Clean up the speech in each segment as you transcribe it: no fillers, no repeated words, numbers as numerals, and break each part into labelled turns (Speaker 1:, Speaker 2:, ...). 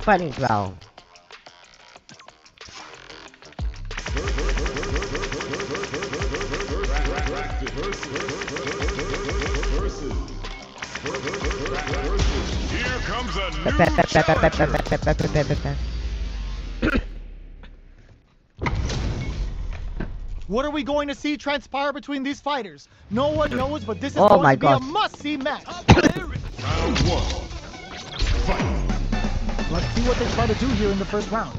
Speaker 1: Fighting ground.
Speaker 2: Here comes a new challenger.
Speaker 3: What are we going to see transpire between these fighters? No one knows, but this is
Speaker 1: Oh
Speaker 3: going
Speaker 1: my
Speaker 3: to be a
Speaker 1: God.
Speaker 3: must-see match.
Speaker 2: Round one. Fight.
Speaker 3: Let's see what they try to do here in the first round.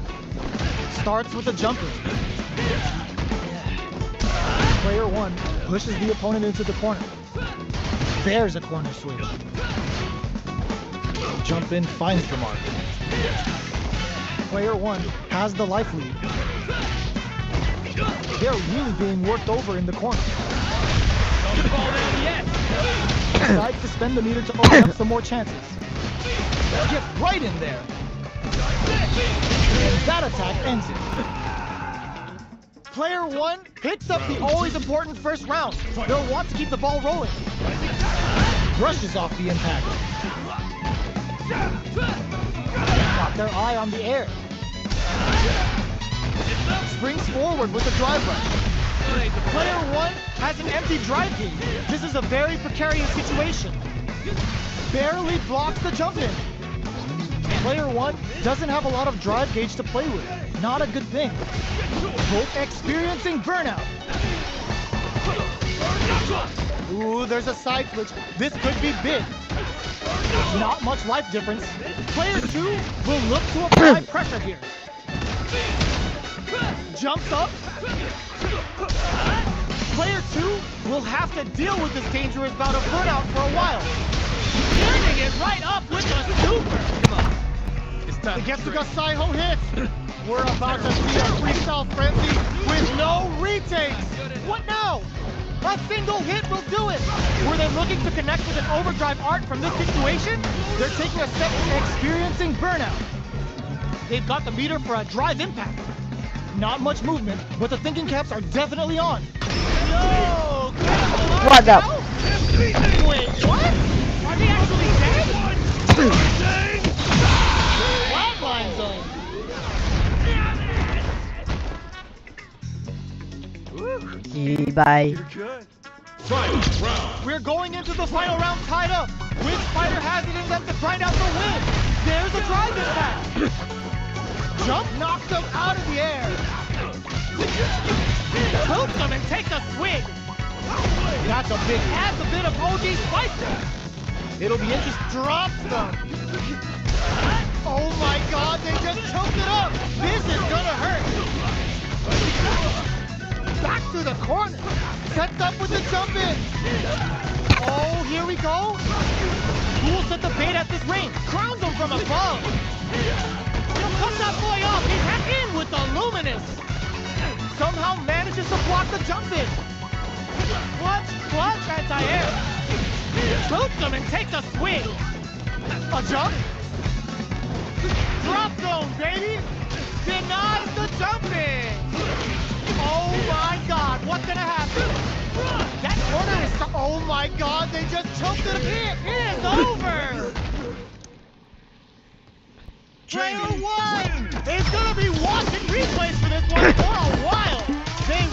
Speaker 3: Starts with a jumper. Player one pushes the opponent into the corner. There's a corner switch. Jump in, finds the mark. Player one has the life lead. They're really being worked over in the corner.
Speaker 4: Don't fall down yet.
Speaker 3: Decides to spend the meter to open up some more chances. Get right in there. And that attack ends it. Player one picks up the always important first round. They'll want to keep the ball rolling. Brushes off the impact. Got their eye on the air. Springs forward with a drive rush. Player one has an empty drive gauge. This is a very precarious situation. Barely blocks the jump in. Player one doesn't have a lot of drive gauge to play with. Not a good thing. Both experiencing burnout. Ooh, there's a side switch. This could be big. Not much life difference. Player two will look to apply pressure here. Jumps up. Player two will have to deal with this dangerous bout of burnout for a while.
Speaker 4: Turning it right up with a super. Come on. It's time
Speaker 3: It gets
Speaker 4: to
Speaker 3: the Saiho hits. We're about to see a freestyle frenzy with no retakes. What now? A single hit will do it. Were they looking to connect with an overdrive art from this situation? They're taking a step experiencing burnout. They've got the meter for a drive impact. Not much movement, but the thinking caps are definitely on.
Speaker 4: No!
Speaker 1: What the?
Speaker 4: Wait, what? Are they actually dead?
Speaker 3: Flatline zone.
Speaker 1: Bye.
Speaker 2: Fight round.
Speaker 3: We're going into the final round tied up. Which fighter has it in them to grind out the win? There's a drive impact. Jump knocks them out of the air.
Speaker 4: Boot them and take a swing.
Speaker 3: That's a big
Speaker 4: Adds a bit of OG spice there.
Speaker 3: It'll be interesting. Drops them. Oh my God, they just choked it up. This is gonna hurt. Back to the corner. Sets up with the jump in. Oh, here we go. Who will set the bait at this range? Crowns him from above.
Speaker 4: He'll cut that boy off. He's hacked in with the luminous.
Speaker 3: Somehow manages to block the jump in.
Speaker 4: Clutch, anti-air. Boot them and take a swing.
Speaker 3: A jump.
Speaker 4: Drop zone, baby. Denies the jumping.
Speaker 3: Oh my God, what's gonna happen? That corner is so, oh my God, they just choked it.
Speaker 4: It is over.
Speaker 3: Player one is gonna be watching replays for this one for a while. They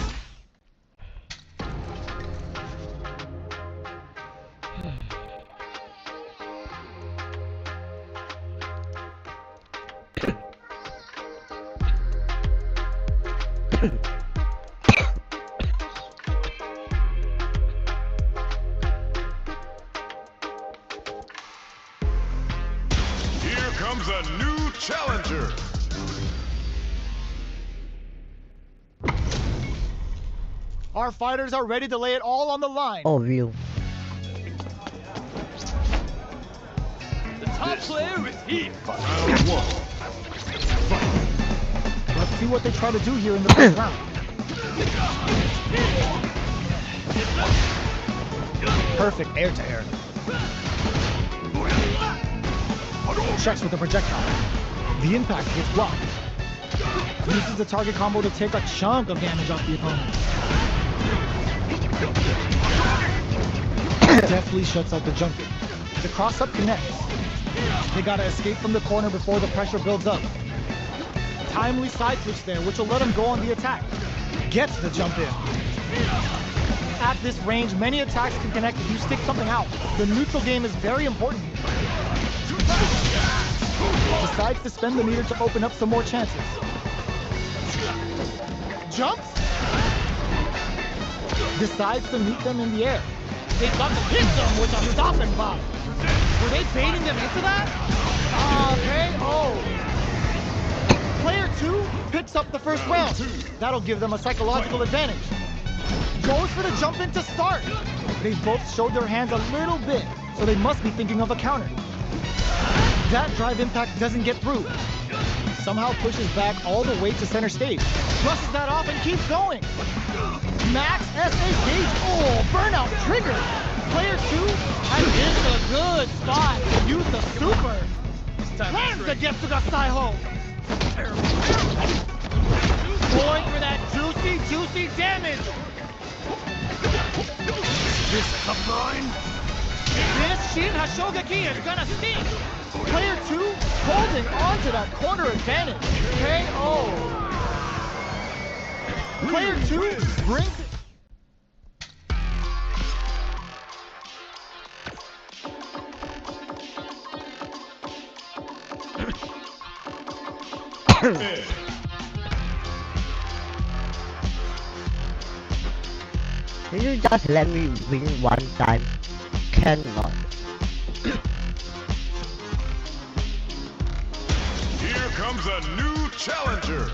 Speaker 2: Here comes a new challenger.
Speaker 3: Our fighters are ready to lay it all on the line.
Speaker 1: Oh, real.
Speaker 4: The top player is here.
Speaker 2: Round one.
Speaker 3: Let's see what they try to do here in the first round. Perfect air to air. checks with the projectile. The impact gets blocked. Uses the target combo to take a chunk of damage off the opponent. Deftly shuts out the jump in. The cross-up connects. They gotta escape from the corner before the pressure builds up. Timely side switch there, which will let him go on the attack. Gets the jump in. At this range, many attacks can connect if you stick something out. The neutral game is very important here. Decides to spend the meter to open up some more chances. Jumps. Decides to meet them in the air.
Speaker 4: They got to hit them with a stopping bomb. Were they baiting them into that?
Speaker 3: KO. Player 2 picks up the first round. That'll give them a psychological advantage. Goes for the jump in to start. They both showed their hands a little bit, so they must be thinking of a counter. That drive impact doesn't get through. Somehow pushes back all the way to center stage. Brushes that off and keeps going. Max SA Gage. Oh, burnout triggered. Player 2
Speaker 4: And it's a good spot to use the super.
Speaker 3: lands the Getsuga Saiho.
Speaker 4: Going for that juicy damage.
Speaker 3: This combine.
Speaker 4: This Shin Hashogeki is gonna sting.
Speaker 3: Player 2 holding on to that corner advantage. KO. Player 2 brings
Speaker 1: Can you just let me win one time? Cannot.
Speaker 5: Here comes a new challenger.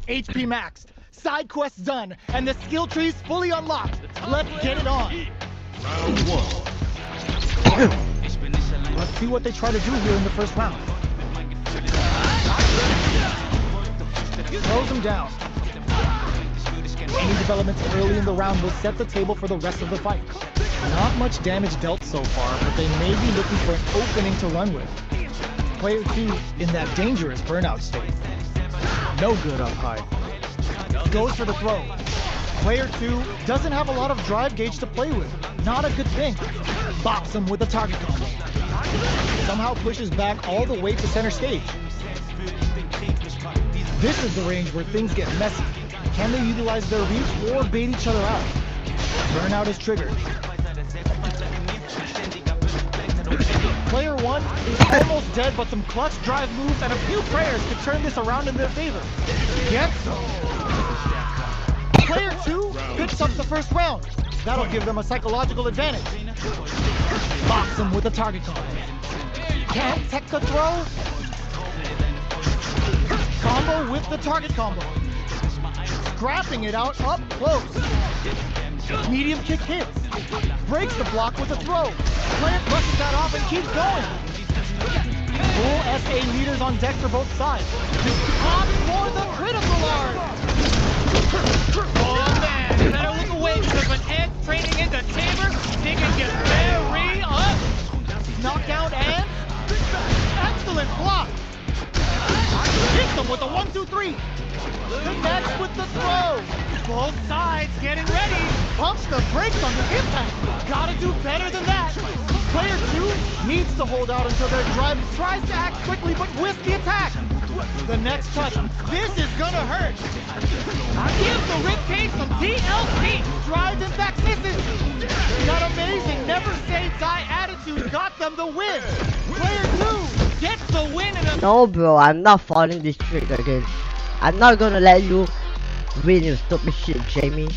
Speaker 3: HP maxed, side quests done, and the skill tree's fully unlocked. Let's get it on.
Speaker 5: Round 1.
Speaker 3: Let's see what they try to do here in the first round. Throws him down. Any developments early in the round will set the table for the rest of the fight. Not much damage dealt so far, but they may be looking for an opening to run with. Player 2 in that dangerous burnout state. No good up high. Goes for the throw. Player 2 doesn't have a lot of drive gauge to play with. Not a good thing. Bops him with a target combo. Somehow pushes back all the way to center stage. This is the range where things get messy. Can they utilize their reach or bait each other out? Burnout is triggered. Player 1 is almost dead, but some clutch drive moves and a few prayers could turn this around in their favor. Getsu. Player 2 picks up the first round. That'll give them a psychological advantage. Box him with a target combo. Can't tech the throw. Combo with the target combo. Scrapping it out up close. Medium kick hits. Breaks the block with a throw. Player brushes that off and keeps going. Full SA meters on deck for both sides. Opt for the critical art.
Speaker 4: Oh man, you better look away because when Ed's training in the chamber, they can get very up.
Speaker 3: Knockdown and excellent block. Hits them with a 1-2-3. Connects with the throw.
Speaker 4: Both sides getting ready.
Speaker 3: Pumps the brakes on the impact. Gotta do better than that. Player 2 needs to hold out until their drive tries to act quickly but whiffs the attack. The next touch. This is gonna hurt.
Speaker 4: Give the ribcage some TLC.
Speaker 3: Drive impact misses. That amazing never say die attitude got them the win. Player 2
Speaker 4: Gets the win in a
Speaker 1: No, bro, I'm not following this trick again. I'm not gonna let you win, you stupid shit, Jamie.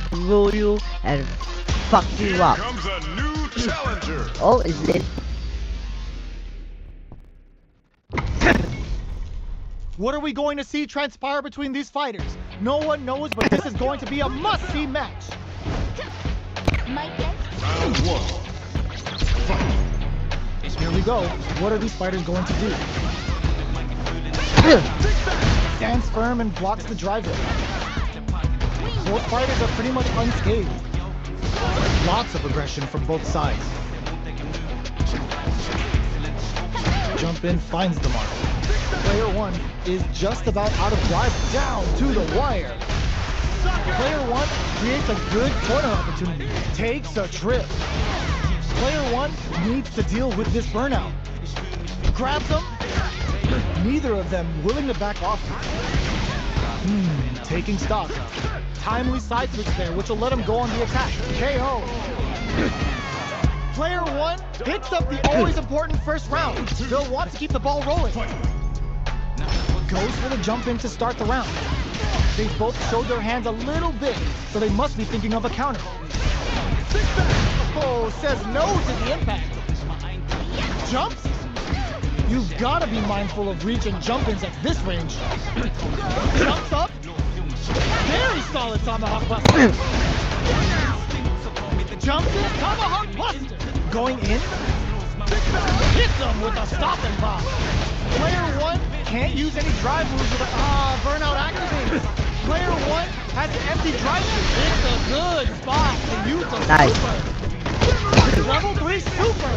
Speaker 1: Screw you and fuck you
Speaker 5: Here
Speaker 1: up.
Speaker 5: comes a new challenger.
Speaker 1: Oh, is it?
Speaker 3: What are we going to see transpire between these fighters? No one knows, but this is going to be a must-see match.
Speaker 5: Round 1. Fight.
Speaker 3: Here we go. What are these fighters going to do? Stands firm and blocks the drive in. Both fighters are pretty much unscathed. Lots of aggression from both sides. Jump in finds the mark. Player 1 is just about out of drive down to the wire. Player 1 creates a good corner opportunity, takes a trip. Player 1 needs to deal with this burnout. Grabs him. Neither of them willing to back off. Taking stock. Timely side switch there, which will let him go on the attack. KO. Player 1 picks up the always important first round. They'll want to keep the ball rolling. Goes for the jump in to start the round. They both showed their hands a little bit, so they must be thinking of a counter. Oh, says no to the impact. Jumps? You've got to be mindful of reach and jump-ins at this range. Jumps up. Very solid tomahawk buster. Jumps in, tomahawk buster. Going in. Hits them with a stop and pop. Player 1 can't use any drive moves with a burnout activates. Player 1 has an empty drive move. It's a good spot to use a
Speaker 1: Nice.
Speaker 3: super. Level 3 super.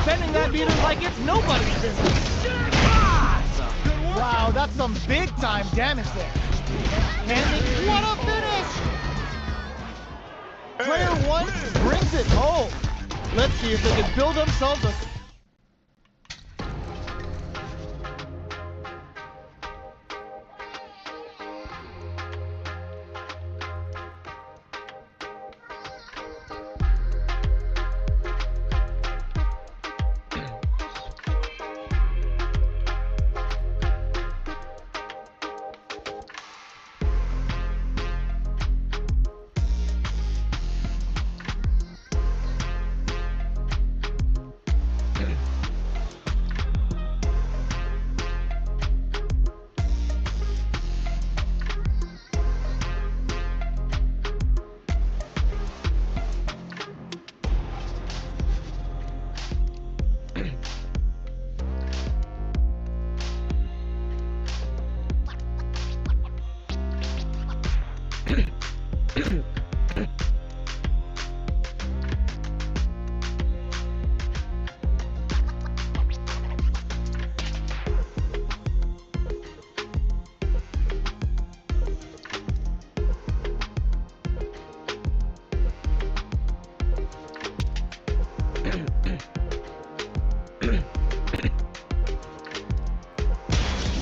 Speaker 3: Spending that meter like it's nobody's business. Wow, that's some big time damage there. And what a finish! Player 1 brings it home. Let's see if they can build themselves a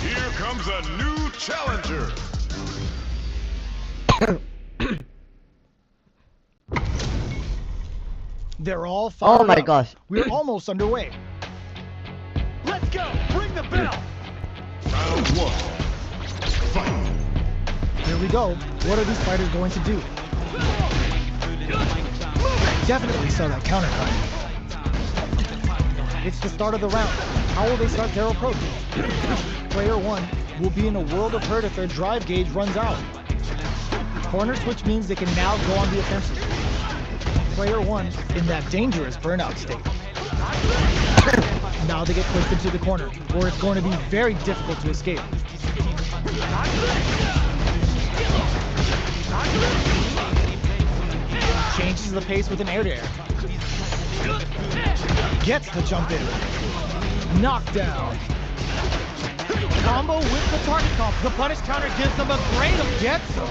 Speaker 5: Here comes a new challenger.
Speaker 3: They're all fired
Speaker 1: Oh my
Speaker 3: up.
Speaker 1: gosh.
Speaker 3: We're almost underway.
Speaker 5: Let's go. Bring the bell. Round 1. Fight.
Speaker 3: Here we go. What are these fighters going to do? Definitely saw that counter cut. It's the start of the round. How will they start their approach? Player 1 will be in a world of hurt if their drive gauge runs out. Corner switch means they can now go on the offensive. Player 1 in that dangerous burnout state. Now they get pushed into the corner, where it's going to be very difficult to escape. Changes the pace with an air-to-air. Gets the jump in. Knockdown. Combo with the target comp. The punish counter gives them a great gets them.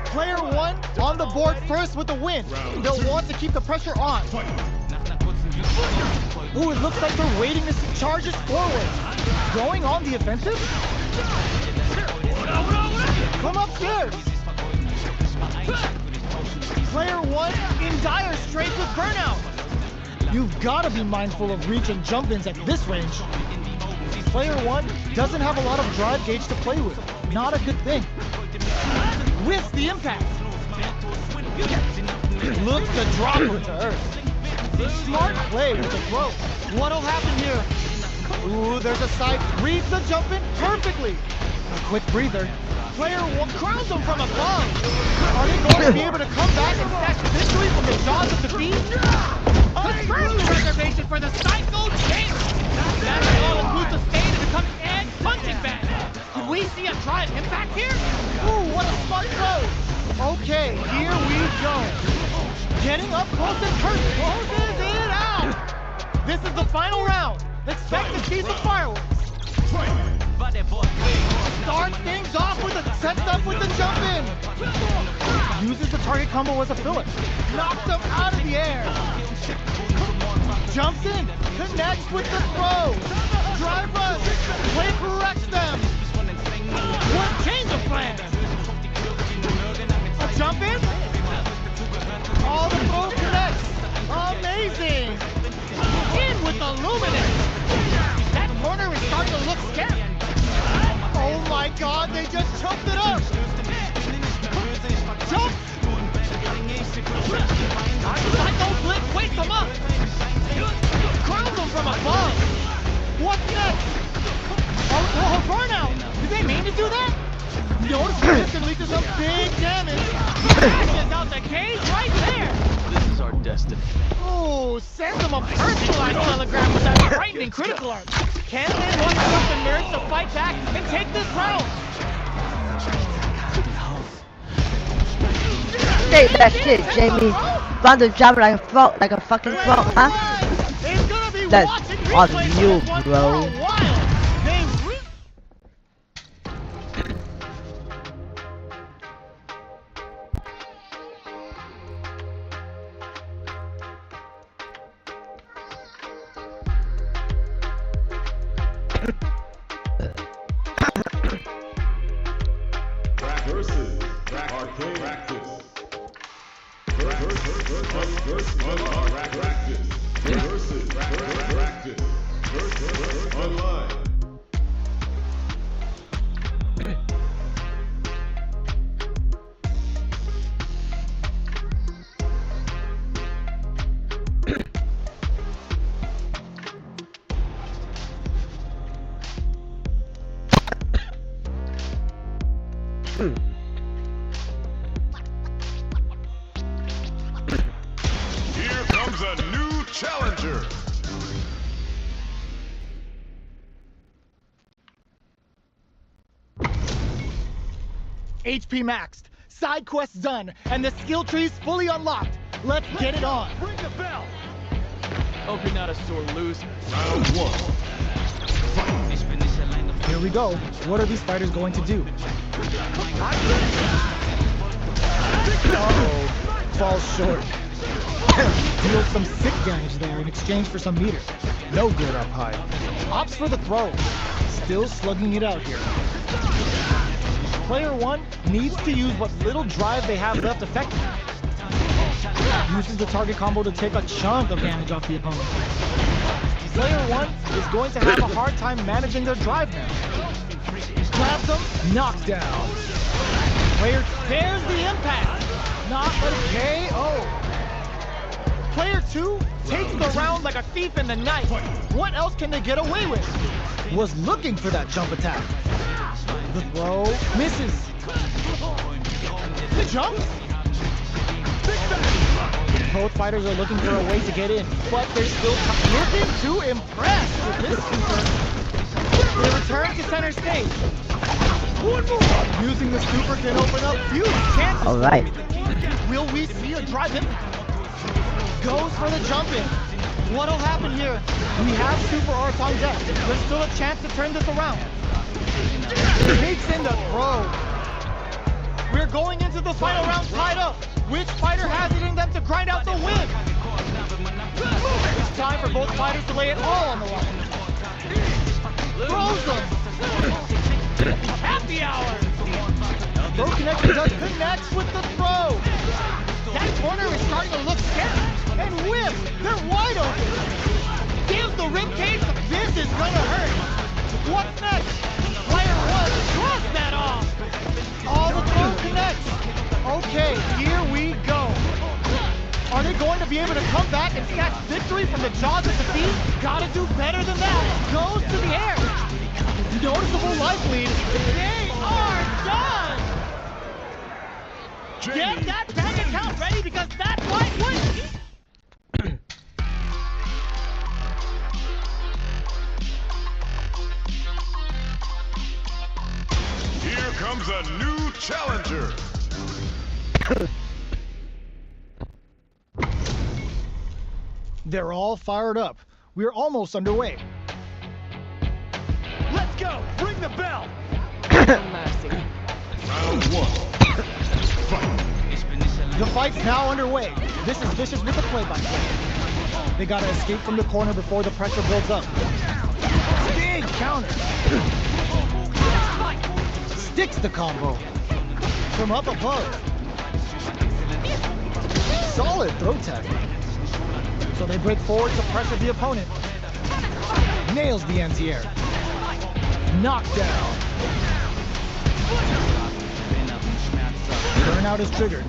Speaker 3: Player 1 on the board first with the win. They'll want to keep the pressure on. Ooh, it looks like they're waiting to see charges forward. Going on the offensive? Come upstairs. Player 1 in dire straits with burnout. You've got to be mindful of reach and jump-ins at this range. Player 1 doesn't have a lot of drive gauge to play with. Not a good thing. With the impact. Looks to drop her to earth. Smart play with the throw. What'll happen here? Ooh, there's a side. Reads the jump in perfectly. A quick breather. Player 1 crowns them from above. Are they going to be able to come back and snatch victory from the jaws of defeat?
Speaker 4: Confirm the reservation for the Psycho Chamber. That's the all-inclusive stage to become and punching bag. Could we see a drive impact here?
Speaker 3: Ooh, what a smart throw. Okay, here we go. Getting up close and closes it out. This is the final round. Expect to see some fireworks. Starts things off with sets up with the jump in. Uses the target combo as a filler. Knocks them out of the air. Jumps in. Connects with the throw. Drive rush. Play corrects them. What change of plan? A jump in. All the throw connects. Amazing. In with the luminous. That corner is starting to look scary. Oh my god, they just chopped it up! Jump! Psycho Blitz wakes him up! Crowns him from above! What's next? Oh, burnout! Did they mean to do that? Notice this can lead to some big damage! Smashes out the cage right there!
Speaker 6: This is our destiny.
Speaker 3: Oh, sends him a personalized telegram with that frightening critical art. Can they muster up the nerves to fight back and take this round?
Speaker 1: Say that shit, Jamie. Found the job like a fucking frog, huh?
Speaker 3: It's gonna be
Speaker 1: That's
Speaker 3: watching
Speaker 1: on
Speaker 3: replays
Speaker 1: you,
Speaker 3: of this one
Speaker 1: bro.
Speaker 3: for a while. They
Speaker 5: Versus arcade practice. Versus practice. Versus online. Here comes a new challenger.
Speaker 3: HP maxed, side quests done, and the skill tree's fully unlocked. Let's get it on.
Speaker 6: Ring the bell. Hope you're not a sore loser.
Speaker 5: Round one.
Speaker 3: Here we go. What are these fighters going to do? Uh-oh. Falls short. Deals some sick damage there in exchange for some meters. No good up high. Opts for the throw. Still slugging it out here. Player 1 needs to use what little drive they have left effectively. Uses the target combo to take a chunk of damage off the opponent. Player 1 is going to have a hard time managing their drive now. Grabs them, knocks down. Player tears the impact. Not a KO. Player 2 takes the round like a thief in the night. What else can they get away with? Was looking for that jump attack. The throw misses. The jump. Both fighters are looking for a way to get in, but they're still looking to impress with this super. They return to center stage. Using the super can open up huge chances.
Speaker 1: All right.
Speaker 3: Will we see a drive in? Goes for the jump in. What'll happen here? We have super art on deck. There's still a chance to turn this around. Takes in the throw. We're going into the final round tied up. Which fighter has it in them to grind out the win? It's time for both fighters to lay it all on the line. Throws them. Happy hour. Throw connection does connects with the throw. That corner is starting to look scary. And whip, they're wide open. Gives the ribcage. This is gonna hurt. What's next? Player 1 draws that off. All the throw connects. Okay, here we go. Are they going to be able to come back and snatch victory from the jaws of defeat? Gotta do better than that. Goes to the air. Noticeable life lead. They are done. Get that bank account ready because that fight was...
Speaker 5: Here comes a new challenger.
Speaker 3: They're all fired up. We're almost underway.
Speaker 4: Let's go! Ring the bell!
Speaker 6: Mercy.
Speaker 5: Round one.
Speaker 3: The fight's now underway. This is Vicious with the play-by-play. They gotta escape from the corner before the pressure builds up. Big counter. Sticks the combo. From up above. Solid throw tech. So they break forward to pressure the opponent. Nails the anti-air. Knockdown. Burnout is triggered.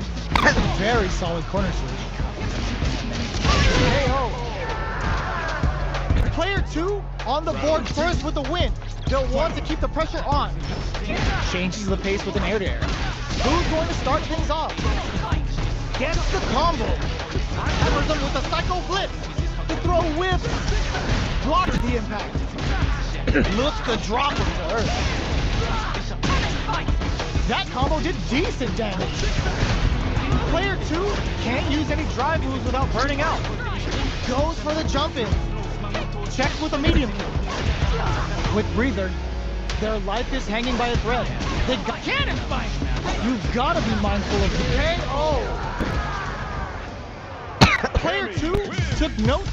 Speaker 3: Very solid corner switch. KO. Player 2 on the board first with the win. They'll want to keep the pressure on. Changes the pace with an air-to-air. Who's going to start things off? Gets the combo. Covers them with a psycho blitz. The throw whips. Blocks the impact. Looks to drop him to earth. That combo did decent damage. Player 2 can't use any drive moves without burning out. Goes for the jump in. Checks with a medium. Quick breather. Their life is hanging by a thread. They got cannon spike. You've got to be mindful of the KO. Player 2 took note.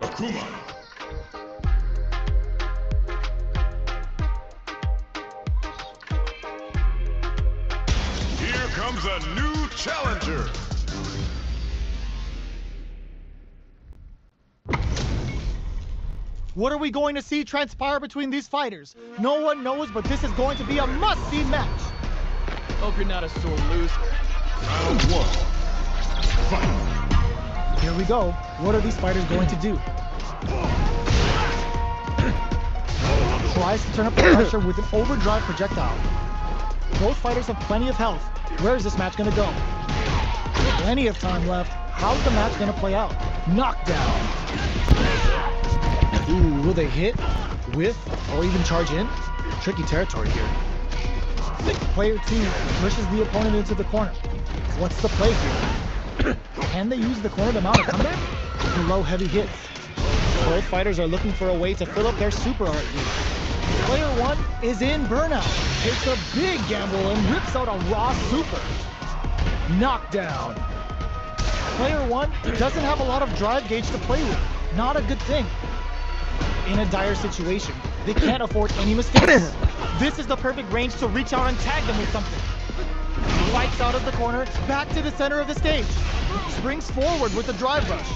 Speaker 5: Akuma. Here comes a new challenger.
Speaker 3: What are we going to see transpire between these fighters? No one knows, but this is going to be a must-see match.
Speaker 6: Hope you're not a sore loser.
Speaker 5: Round one. Fight.
Speaker 3: Here we go. What are these fighters going to do? Tries to turn up the pressure with an overdrive projectile. Both fighters have plenty of health. Where is this match going to go? Plenty of time left. How's the match going to play out? Knockdown. Ooh, will they hit, whiff, or even charge in? Tricky territory here. Player 2 pushes the opponent into the corner. What's the play here? Can they use the corner to mount a comeback? Below heavy hits. Both fighters are looking for a way to fill up their super art lead. Player 1 is in burnout. Takes a big gamble and rips out a raw super. Knockdown. Player 1 doesn't have a lot of drive gauge to play with. Not a good thing. In a dire situation, they can't afford any mistakes. This is the perfect range to reach out and tag them with something. Fights out of the corner, back to the center of the stage. Springs forward with the drive rush.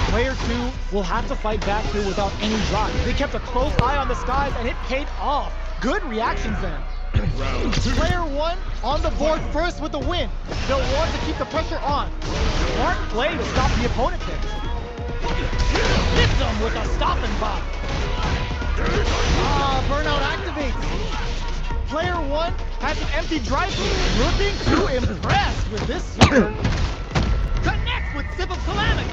Speaker 3: Player 2 will have to fight back here without any drive. They kept a close eye on the skies and it paid off. Good reactions there.
Speaker 5: Round two.
Speaker 3: Player 1 on the board first with the win. They'll want to keep the pressure on. Smart play to stop the opponent there. Hits them with a stop and pop. Burnout activates. Player 1 has an empty drive through. Looking to impress with this super.
Speaker 4: Connects with Sip of Calamity!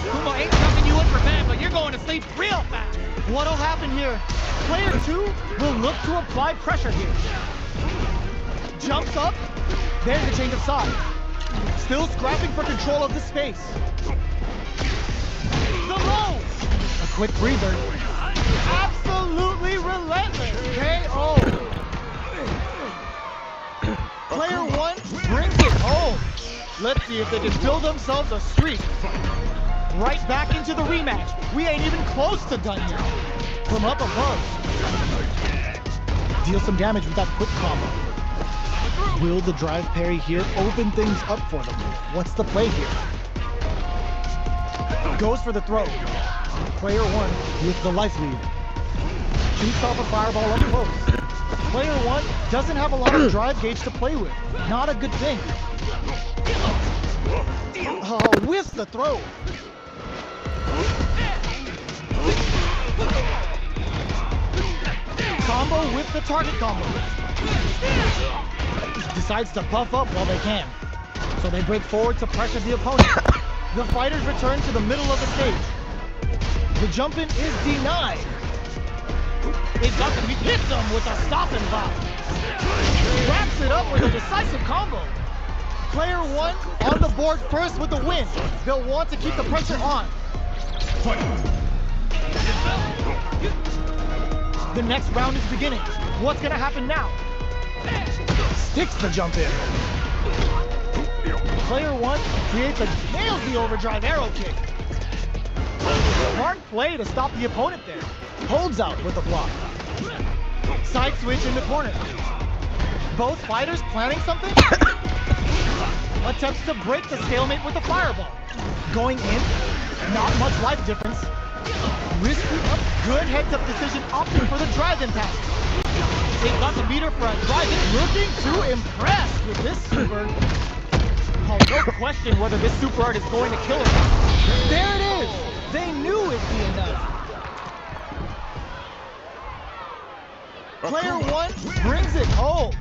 Speaker 4: Kumo ain't tucking you in for bad, but you're going to sleep real fast!
Speaker 3: What'll happen here? Player 2 will look to apply pressure here. Jumps up. There's the change of side. Still scrapping for control of the space. The low. A quick breather. Absolutely relentless. KO. Player 1 brings it home. Let's see if they can build themselves a streak. Right back into the rematch. We ain't even close to done yet. From up above. Deal some damage with that quick combo. Will the drive parry here open things up for them? What's the play here? Goes for the throw. Player 1 with the life lead. Shoots off a fireball up close. Player 1 doesn't have a lot of drive gauge to play with. Not a good thing. With the throw. Combo with the target combo. Decides to buff up while they can. So they break forward to pressure the opponent. The fighters return to the middle of the stage. The jump in is denied. They've got to hit them with a stop and pop. Wraps it up with a decisive combo. Player 1 on the board first with the win. They'll want to keep the pressure on. The next round is beginning. What's gonna happen now? Sticks the jump in. Player 1 creates a nails the overdrive arrow kick. Smart play to stop the opponent there. Holds out with the block. Side switch in the corner. Both fighters planning something? Attempts to break the stalemate with the fireball. Going in, not much life difference. Risky up, good heads-up decision, opting for the dragon pass. They've got the meter for a dragon, looking to impress with this super. Oh, no question whether this super art is going to kill him. There it is! They knew it'd be enough. Player 1 brings it home.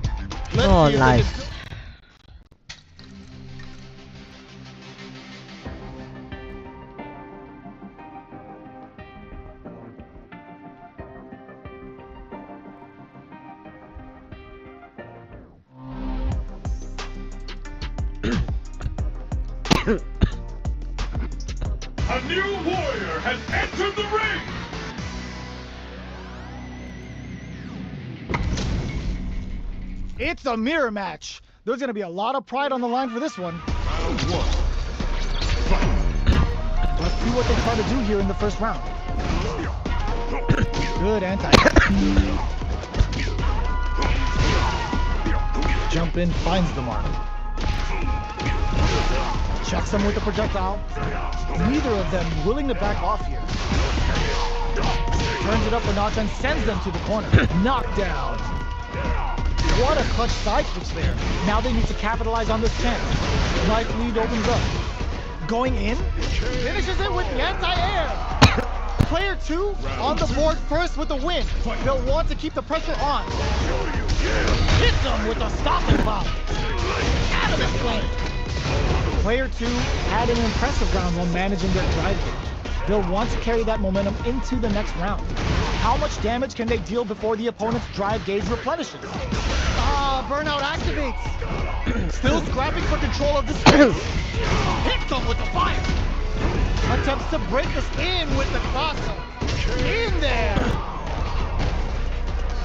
Speaker 3: Let's
Speaker 1: Oh,
Speaker 3: see if
Speaker 1: nice.
Speaker 3: they can...
Speaker 5: A new warrior has entered the ring!
Speaker 3: It's a mirror match. There's going to be a lot of pride on the line for this one.
Speaker 5: Round 1.
Speaker 3: Let's see what they try to do here in the first round. Good anti. Jump in, finds the mark. Checks them with the projectile. Neither of them willing to back off here. Turns it up a notch and sends them to the corner. Knockdown. What a clutch side switch there. Now they need to capitalize on this chance. Life lead opens up. Going in, finishes it with the anti-air. Player 2 on the board first with the win. They'll want to keep the pressure on. Hits them with a stop and pop. Adamant play. Player 2 had an impressive round while managing their drive gauge. They'll want to carry that momentum into the next round. How much damage can they deal before the opponent's drive gauge replenishes? Burnout activates. Still scrapping for control of the space. Hits them with the fire. Attempts to break us in with the crosser. In there.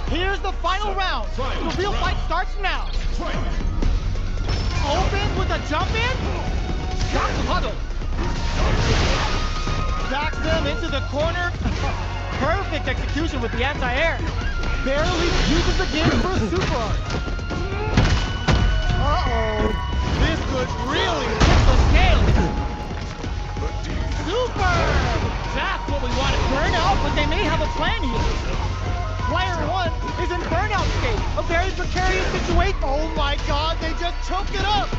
Speaker 3: Here's the final round. The real fight starts now. Open with a jump in. Got the huddle. Backs them into the corner. Perfect execution with the anti-air. Barely uses the gauge for a super art. Uh-oh. This could really tip the scale. Super! That's what we wanted. Burnout, but they may have a plan here. Player 1 is in burnout state. A very precarious situation. Oh my god, they just choked it up.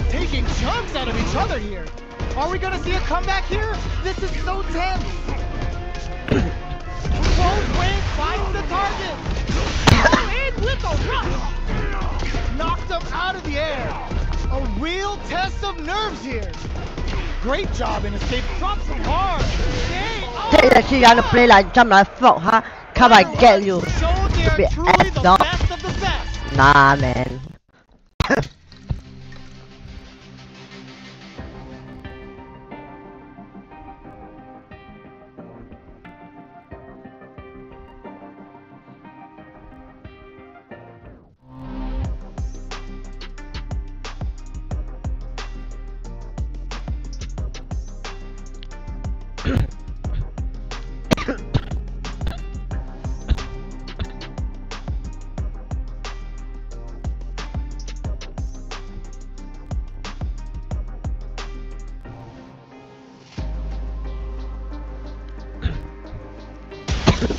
Speaker 3: Taking chunks out of each other here. Are we gonna see a comeback here? This is so tense. Both waves finds the target. In with a rush. Knocked them out of the air. A real test of nerves here. Great job in escape. Drops them hard.
Speaker 1: Take the shit out of play like jump like fuck, huh? Come I get you.
Speaker 3: Showed they are
Speaker 1: Be
Speaker 3: truly
Speaker 1: ass
Speaker 3: the
Speaker 1: dog.
Speaker 3: best of the best.
Speaker 1: Nah, man.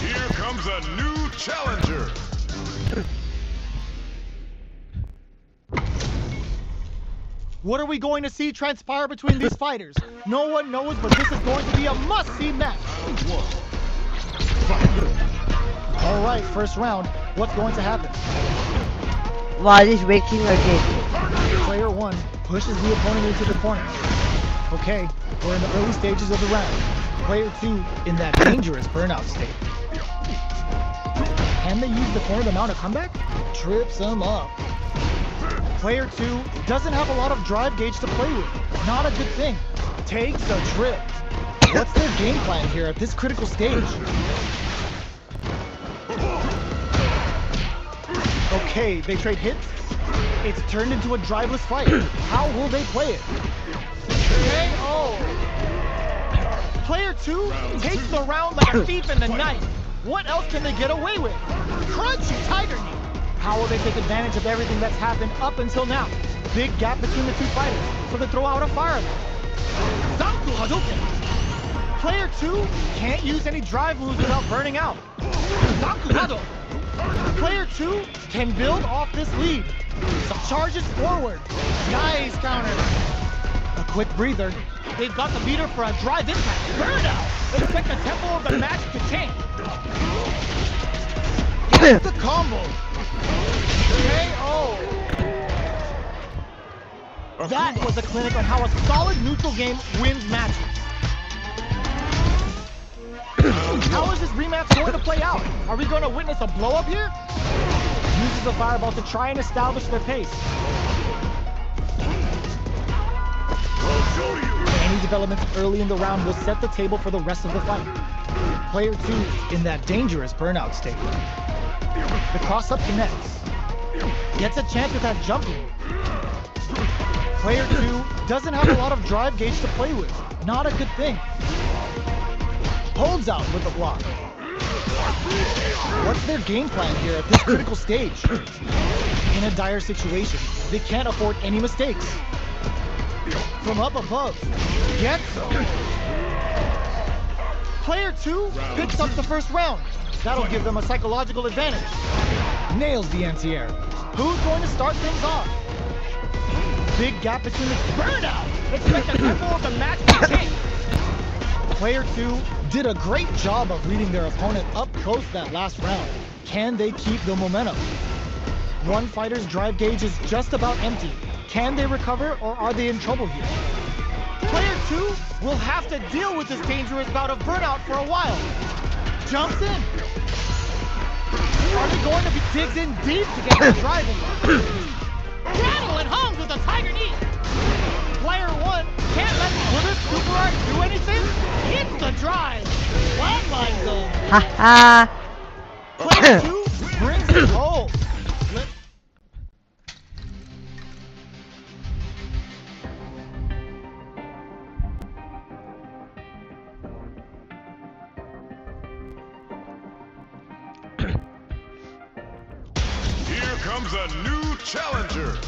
Speaker 5: Here comes a new challenger.
Speaker 3: What are we going to see transpire between these fighters? No one knows, but this is going to be a must-see match. All right, first round. What's going to happen?
Speaker 1: While he's waiting again.
Speaker 3: Player 1 pushes the opponent into the corner. Okay, we're in the early stages of the round. Player 2 in that dangerous burnout state. Can they use the corner to mount a comeback? Trips him up. Player 2 doesn't have a lot of drive gauge to play with. Not a good thing. Takes a trip. What's their game plan here at this critical stage? Okay, they trade hits. It's turned into a driveless fight. How will they play it? KO! Player 2 takes the round like a thief in the night. What else can they get away with? Crunchy tiger knee. How will they take advantage of everything that's happened up until now? Big gap between the two fighters, so they throw out a fire. Zanku Hadouken! Player 2 can't use any drive moves without burning out. Zanku Hadouken! Player 2 can build off this lead. Charges forward. Nice counter. A quick breather. They've got the meter for a drive impact. Burnout! Expect the tempo of the match to change. Gets the combo. KO. That was a clinic on how a solid neutral game wins matches. How is this rematch going to play out? Are we going to witness a blow-up here? Uses the fireball to try and establish their pace. Any developments early in the round will set the table for the rest of the fight. Player 2 in that dangerous burnout state. The cross-up connects. Gets a chance with that jumping. Player 2 doesn't have a lot of drive gauge to play with. Not a good thing. Holds out with the block. What's their game plan here at this critical stage? In a dire situation, they can't afford any mistakes. From up above, gets them. Player 2 picks up the first round. That'll give them a psychological advantage. Nails the anti-air. Who's going to start things off? Big gap between the burnout. Expect the tempo of the match to change. Player 2 did a great job of reading their opponent up close that last round. Can they keep the momentum? One fighter's drive gauge is just about empty. Can they recover, or are they in trouble here? Player 2 will have to deal with this dangerous bout of burnout for a while. Jumps in. Are they going to be digs in deep to get the driving? Rattle and hung with a tiger knee. Player 1 can't let the super art do anything. Hits the drive. Flatlines them.
Speaker 1: Ha ha!
Speaker 3: Player 2 brings it home.
Speaker 5: Here comes a new challenger.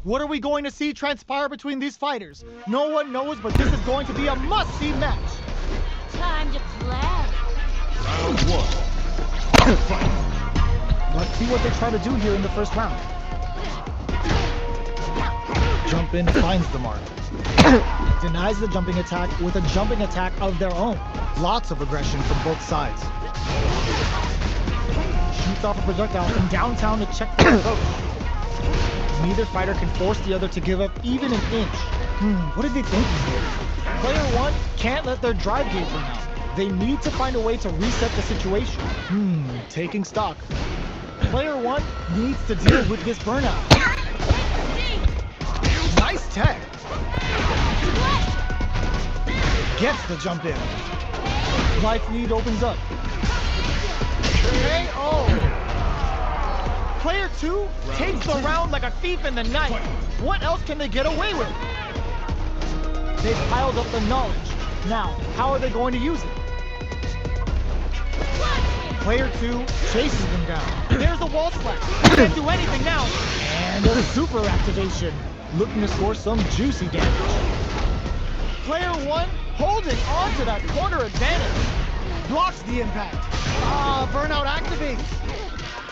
Speaker 3: What are we going to see transpire between these fighters? No one knows, but this is going to be a must-see match.
Speaker 7: Time to play.
Speaker 5: Round 1. Fight.
Speaker 3: Let's see what they try to do here in the first round. Jump in, finds the mark. Denies the jumping attack with a jumping attack of their own. Lots of aggression from both sides. Shoots off a projectile from downtown to check the approach. Neither fighter can force the other to give up even an inch. What are they thinking here? Player 1 can't let their drive gauge run out. They need to find a way to reset the situation. Taking stock. Player 1 needs to deal with this burnout. Nice tech. Gets the jump in. Life lead opens up. KO. Player 2 takes the round like a thief in the night. What else can they get away with? They've piled up the knowledge. Now, how are they going to use it? Player 2 chases them down. There's a wall splash. Can't do anything now. And a super activation. Looking to score some juicy damage. Player 1 holding on to that corner advantage. Blocks the impact. Burnout activates.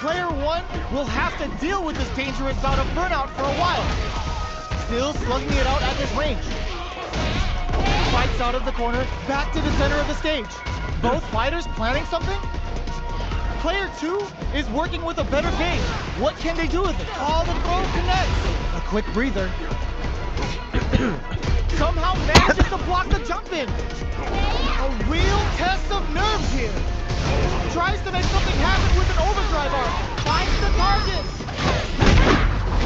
Speaker 3: Player 1 will have to deal with this dangerous bout of burnout for a while. Still slugging it out at this range. Fights out of the corner, back to the center of the stage. Both fighters planning something? Player 2 is working with a better game. What can they do with it? Oh, the throw connects. A quick breather. Somehow manages to block the jump in. A real test of nerves here. Tries to make something happen with an overdrive arc. Finds the target.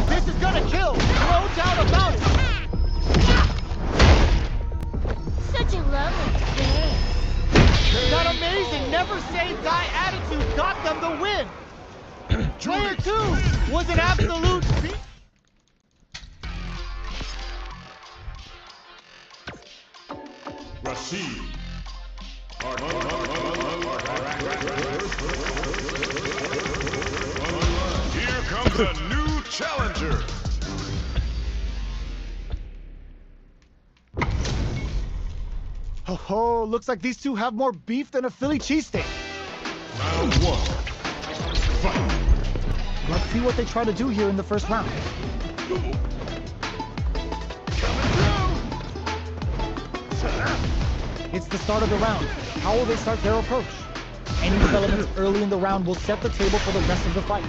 Speaker 3: This is gonna kill, no doubt about it.
Speaker 7: Such a lovely face.
Speaker 3: That amazing never say die attitude got them the win. Player 2 was an absolute beast.
Speaker 5: Rashid. Here comes a new challenger.
Speaker 3: Oh, looks like these two have more beef than a Philly cheesesteak.
Speaker 5: Round 1. Fight.
Speaker 3: Let's see what they try to do here in the first round. It's the start of the round. How will they start their approach? Any developments early in the round will set the table for the rest of the fight.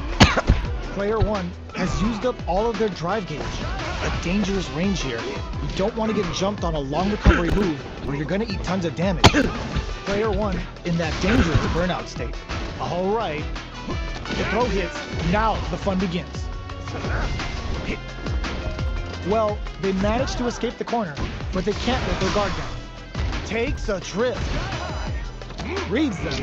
Speaker 3: Player 1 has used up all of their drive gauge. A dangerous range here. You don't want to get jumped on a long recovery move where you're going to eat tons of damage. Player 1 in that dangerous burnout state. All right. The throw hits. Now the fun begins. Well, they managed to escape the corner, but they can't let their guard down. Takes a trip. Reads them.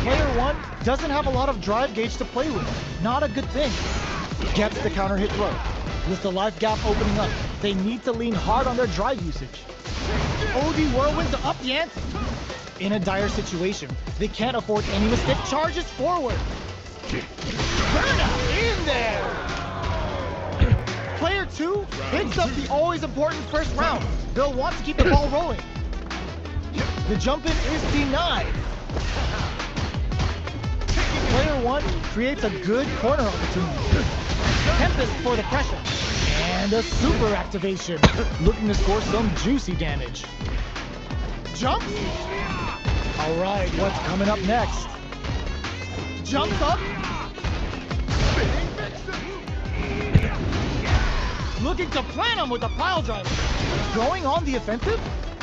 Speaker 3: Player 1 doesn't have a lot of drive gauge to play with. Not a good thing. Gets the counter hit throw. With the life gap opening up, they need to lean hard on their drive usage. OD Whirlwind to up the ante. In a dire situation, they can't afford any mistake. Charges forward. Burnout in there. Player 2 hits up the always important first round. They'll want to keep the ball rolling. The jump in is denied. Player 1 creates a good corner opportunity. Tempest for the pressure. And a super activation. Looking to score some juicy damage. Jumps. All right, what's coming up next? Jumps up. Looking to plan him with a pile driver. Going on the offensive?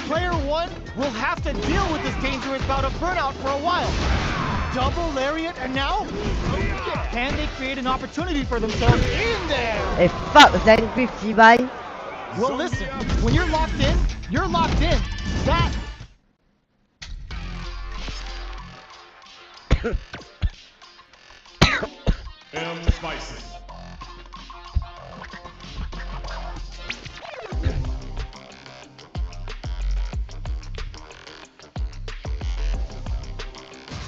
Speaker 3: Player 1 will have to deal with this dangerous bout of burnout for a while. Double lariat, and now? Can they create an opportunity for themselves in there?
Speaker 1: Hey, fuck, that 50 by.
Speaker 3: Well, listen, when you're locked in, you're locked in. That...
Speaker 5: M. Spicy.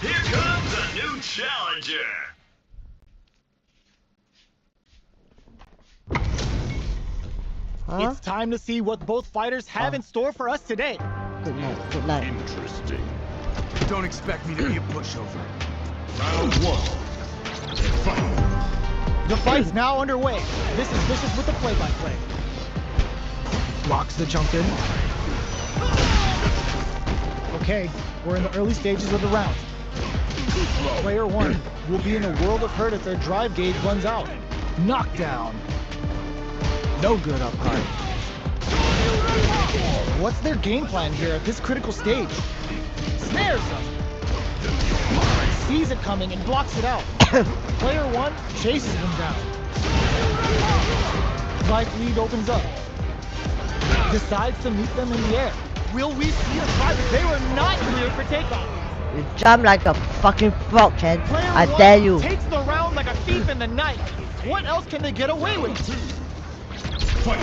Speaker 8: Here comes a new challenger.
Speaker 1: Huh?
Speaker 3: It's time to see what both fighters have in store for us today.
Speaker 1: Good night, good night.
Speaker 5: Interesting.
Speaker 8: Don't expect me to be a pushover.
Speaker 5: Round 1. Fight.
Speaker 3: The fight's now underway. This is Vicious with the play-by-play. Blocks the jump in. Okay, we're in the early stages of the round. Player 1 will be in a world of hurt if their drive gauge runs out. Knockdown. No good up high. What's their game plan here at this critical stage? Snares them. Sees it coming and blocks it out. Player 1 chases them down. Life lead opens up. Decides to meet them in the air. Will we see a fight? They were not cleared for takeoff.
Speaker 1: You jump like a fucking frog, Ken.
Speaker 3: Player
Speaker 1: I
Speaker 3: 1
Speaker 1: dare you.
Speaker 3: takes the round like a thief in the night. What else can they get away with?
Speaker 5: Fight.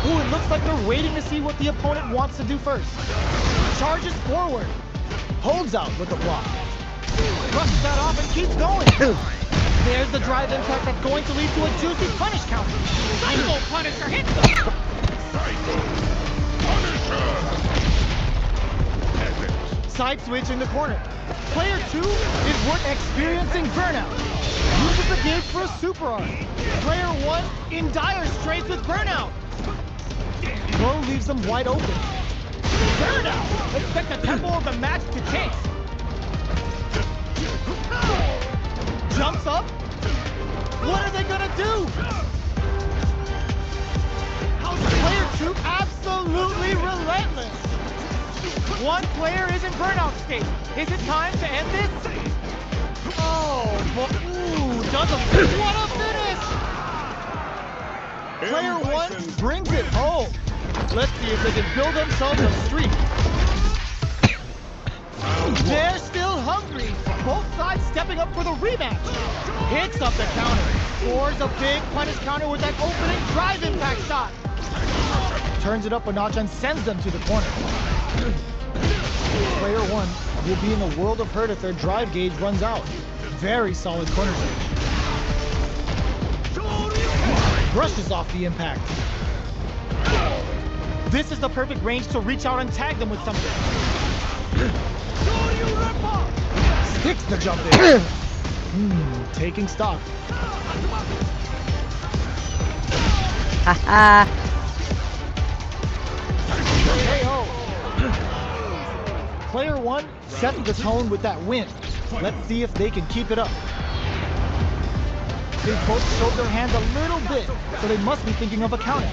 Speaker 3: Ooh, it looks like they're waiting to see what the opponent wants to do first. Charges forward. Holds out with the block. Brushes that off and keeps going. There's the drive impact that's going to lead to a juicy punish counter.
Speaker 4: Psycho Punisher hits them!
Speaker 3: Side switch in the corner. Player 2 is worth experiencing burnout. Uses the gauge for a super arc. Player 1 in dire straits with burnout. Throw leaves them wide open.
Speaker 4: Burnout! Expect the tempo of the match to change.
Speaker 3: Jumps up. What are they gonna do? Player 2 absolutely One player is in burnout state. Is it time to end this? Oh, ooh, doesn't. What a finish! Player one brings it home. Let's see if they can build themselves a streak. They're still hungry. Both sides stepping up for the rematch. Hits up the counter. Scores a big punish counter with that opening drive impact shot. Turns it up a notch and sends them to the corner. Player one will be in a world of hurt if their drive gauge runs out. Very solid corner gauge. Brushes off the impact. This is the perfect range to reach out and tag them with something. Sticks the jump in. Taking stock.
Speaker 1: Haha.
Speaker 3: KO. Player one sets the tone with that win. Let's see if they can keep it up. They both showed their hand a little bit, so they must be thinking of a counter.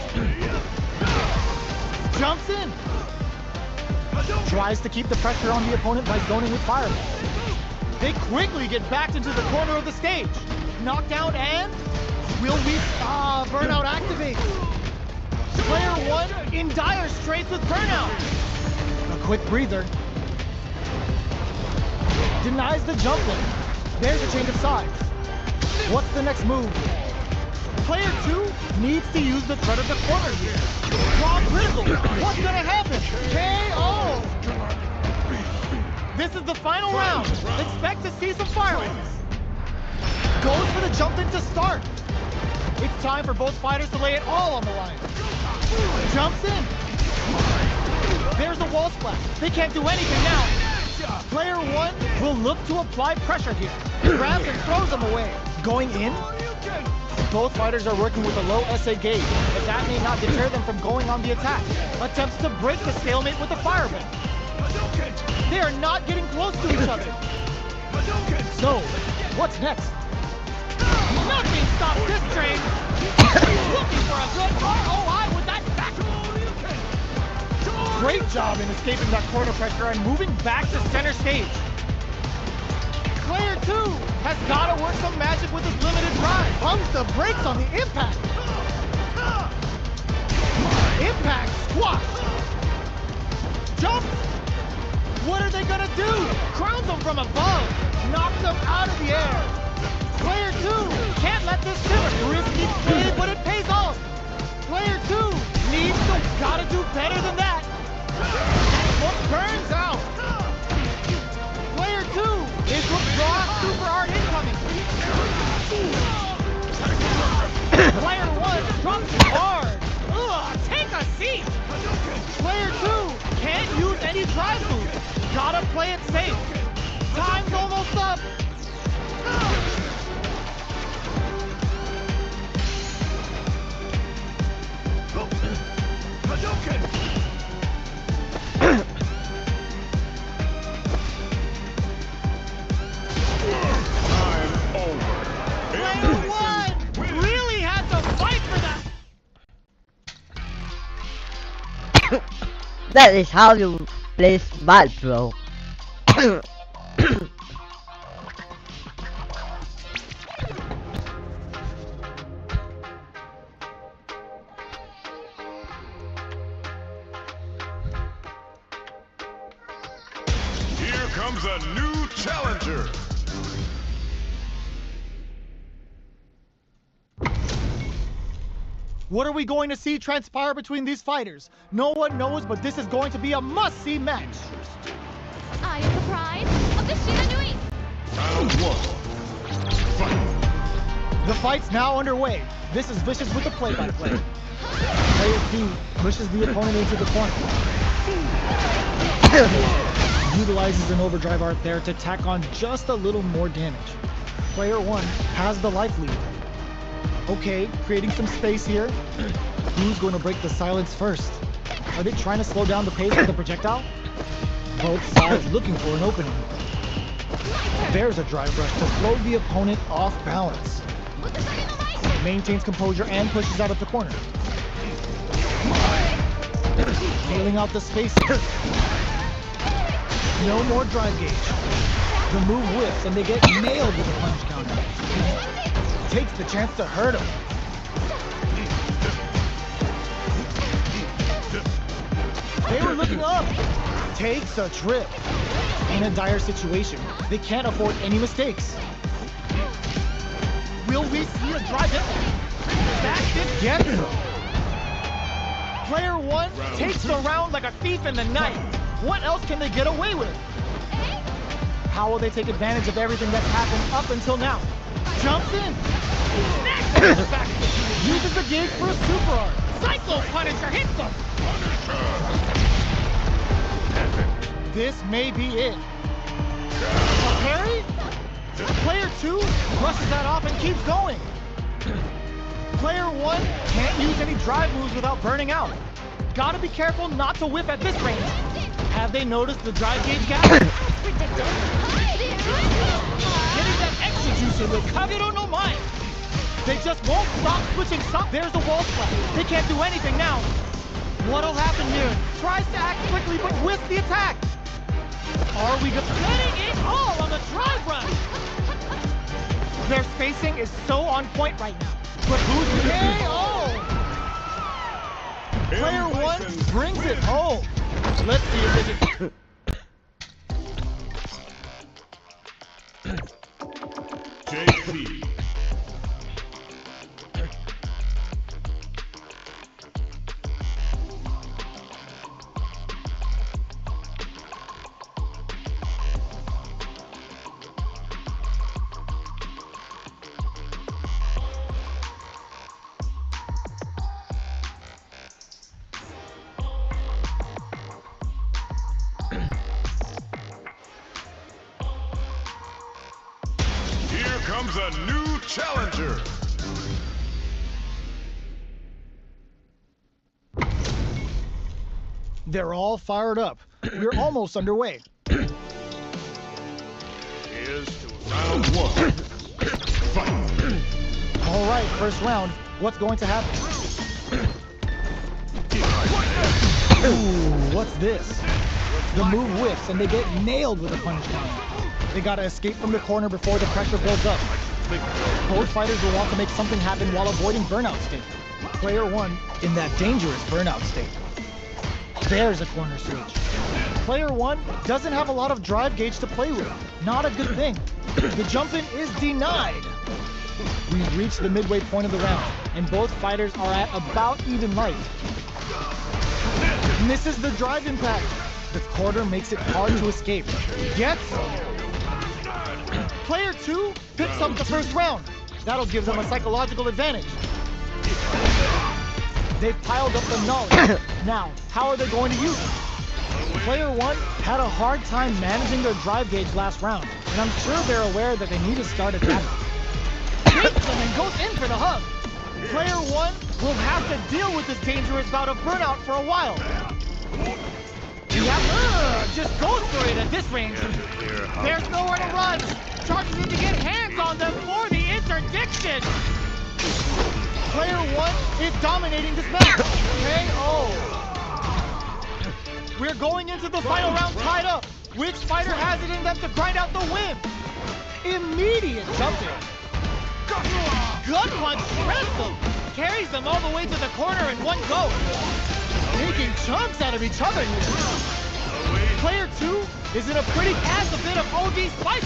Speaker 3: Jumps in. Tries to keep the pressure on the opponent by zoning with fireball. They quickly get backed into the corner of the stage. Knockdown and will we burnout activates. Player one in dire straits with burnout. A quick breather. Denies the jump in. There's a change of sides. What's the next move? Player two needs to use the threat of the corner here. Draw critical. What's gonna happen? KO! This is the final round. Expect to see some fireworks. Goes for the jump in to start. It's time for both fighters to lay it all on the line. Jumps in. There's the wall splash. They can't do anything now. Player one will look to apply pressure here. Grabs and throws them away. Going in. Both fighters are working with a low SA gauge, but that may not deter them from going on the attack. Attempts to break the stalemate with the fireball. They are not getting close to each other. So, what's next? Nothing stops this train. Looking for a good ROI with that back. Great job in escaping that corner pressure and moving back to center stage. Player two has got to work some magic with his limited drive. Pumps the brakes on the impact. Impact squash. Jump. What are they gonna do? Crowns them from above. Knocks them out of the air. Player two can't let this simmer. Risky play, but it pays off. Player two needs to gotta do better than that. What burns out? Player two is withdraw super art incoming. Player one drops hard. Ugh, take a seat. Player two can't use any drive moves. Gotta play it safe. Time's almost up.
Speaker 1: That is how you play Smash Bro.
Speaker 5: Here comes a new challenger.
Speaker 3: What are we going to see transpire between these fighters? No one knows, but this is going to be a must-see match.
Speaker 7: I am the pride of the Shiranui.
Speaker 5: Round one. Fight.
Speaker 3: The fight's now underway. This is Vicious with the play-by-play. Player two pushes the opponent into the corner. Utilizes an overdrive art there to tack on just a little more damage. Player one has the life lead. Okay, creating some space here. Who's going to break the silence first? Are they trying to slow down the pace of the projectile? Both sides looking for an opening. There's a drive rush to throw the opponent off balance. Maintains composure and pushes out of the corner. Feeling out the spaces. No more drive gauge. The move whips and they get nailed with a punch counter. Takes the chance to hurt him. They were looking up. Takes a trip. In a dire situation, they can't afford any mistakes. Will we see a drive hit? That did get him. Player one takes the round like a thief in the night. What else can they get away with? How will they take advantage of everything that's happened up until now? Jumps in. Uses the gauge for a super art.
Speaker 4: Psycho Punisher hits him!
Speaker 3: This may be it. A parry? Player two brushes that off and keeps going. Player one can't use any drive moves without burning out. Gotta be careful not to whip at this range. Have they noticed the drive gauge gap? Getting
Speaker 4: that extra juice in with Kagero no Mai.
Speaker 3: They just won't stop switching shots. There's a wall splash. They can't do anything now. What'll happen here? Tries to act quickly, but with the attack. Are we
Speaker 4: getting it all on the drive run?
Speaker 3: Their spacing is so on point right now. But who's KO? Player one brings it home. Let's see if they can.
Speaker 5: JP. Here comes a new challenger.
Speaker 3: They're all fired up. We're almost underway.
Speaker 5: Here's to round one. Fight.
Speaker 3: All right, first round. What's going to happen? Ooh, what's this? The move whips and they get nailed with a punish counter. They gotta escape from the corner before the pressure builds up. Both fighters will want to make something happen while avoiding burnout state. Player one in that dangerous burnout state. There's a corner switch. Player one doesn't have a lot of drive gauge to play with. Not a good thing. The jump in is denied. We've reached the midway point of the round, and both fighters are at about even life. Misses the drive impact. The quarter makes it hard to escape. Gets Player two picks up the first round. That'll give them a psychological advantage. They've piled up the knowledge. Now, how are they going to use it? Player one had a hard time managing their drive gauge last round, and I'm sure they're aware that they need to start attacking. Beats them and goes in for the hug. Player one will have to deal with this dangerous bout of burnout for a while.
Speaker 4: Just goes for it at this range.
Speaker 3: There's nowhere to run.
Speaker 4: Charges in to get hands on them for the interdiction.
Speaker 3: Player one is dominating this match. KO. We're going into the final round tied up. Which fighter has it in them to grind out the win? Immediate jumping.
Speaker 4: Gut punch shreds them. Carries them all the way to the corner in one go.
Speaker 3: Taking chunks out of each other here. Player two is in a pretty a bit of OD spice.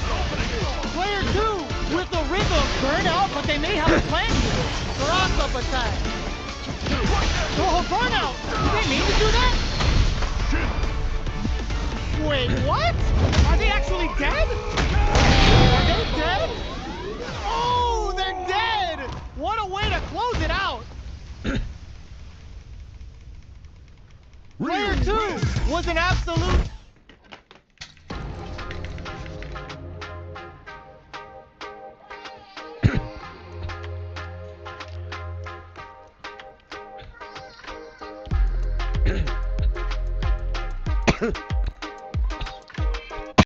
Speaker 3: Player two with the rhythm burnout, but they may have a plan here. Cross up attack. Oh, burnout! Do they mean to do that? Wait, what?
Speaker 4: Are they actually dead?
Speaker 3: Are they dead? Oh, they're dead!
Speaker 4: What a way to close it out!
Speaker 3: Player two was an absolute...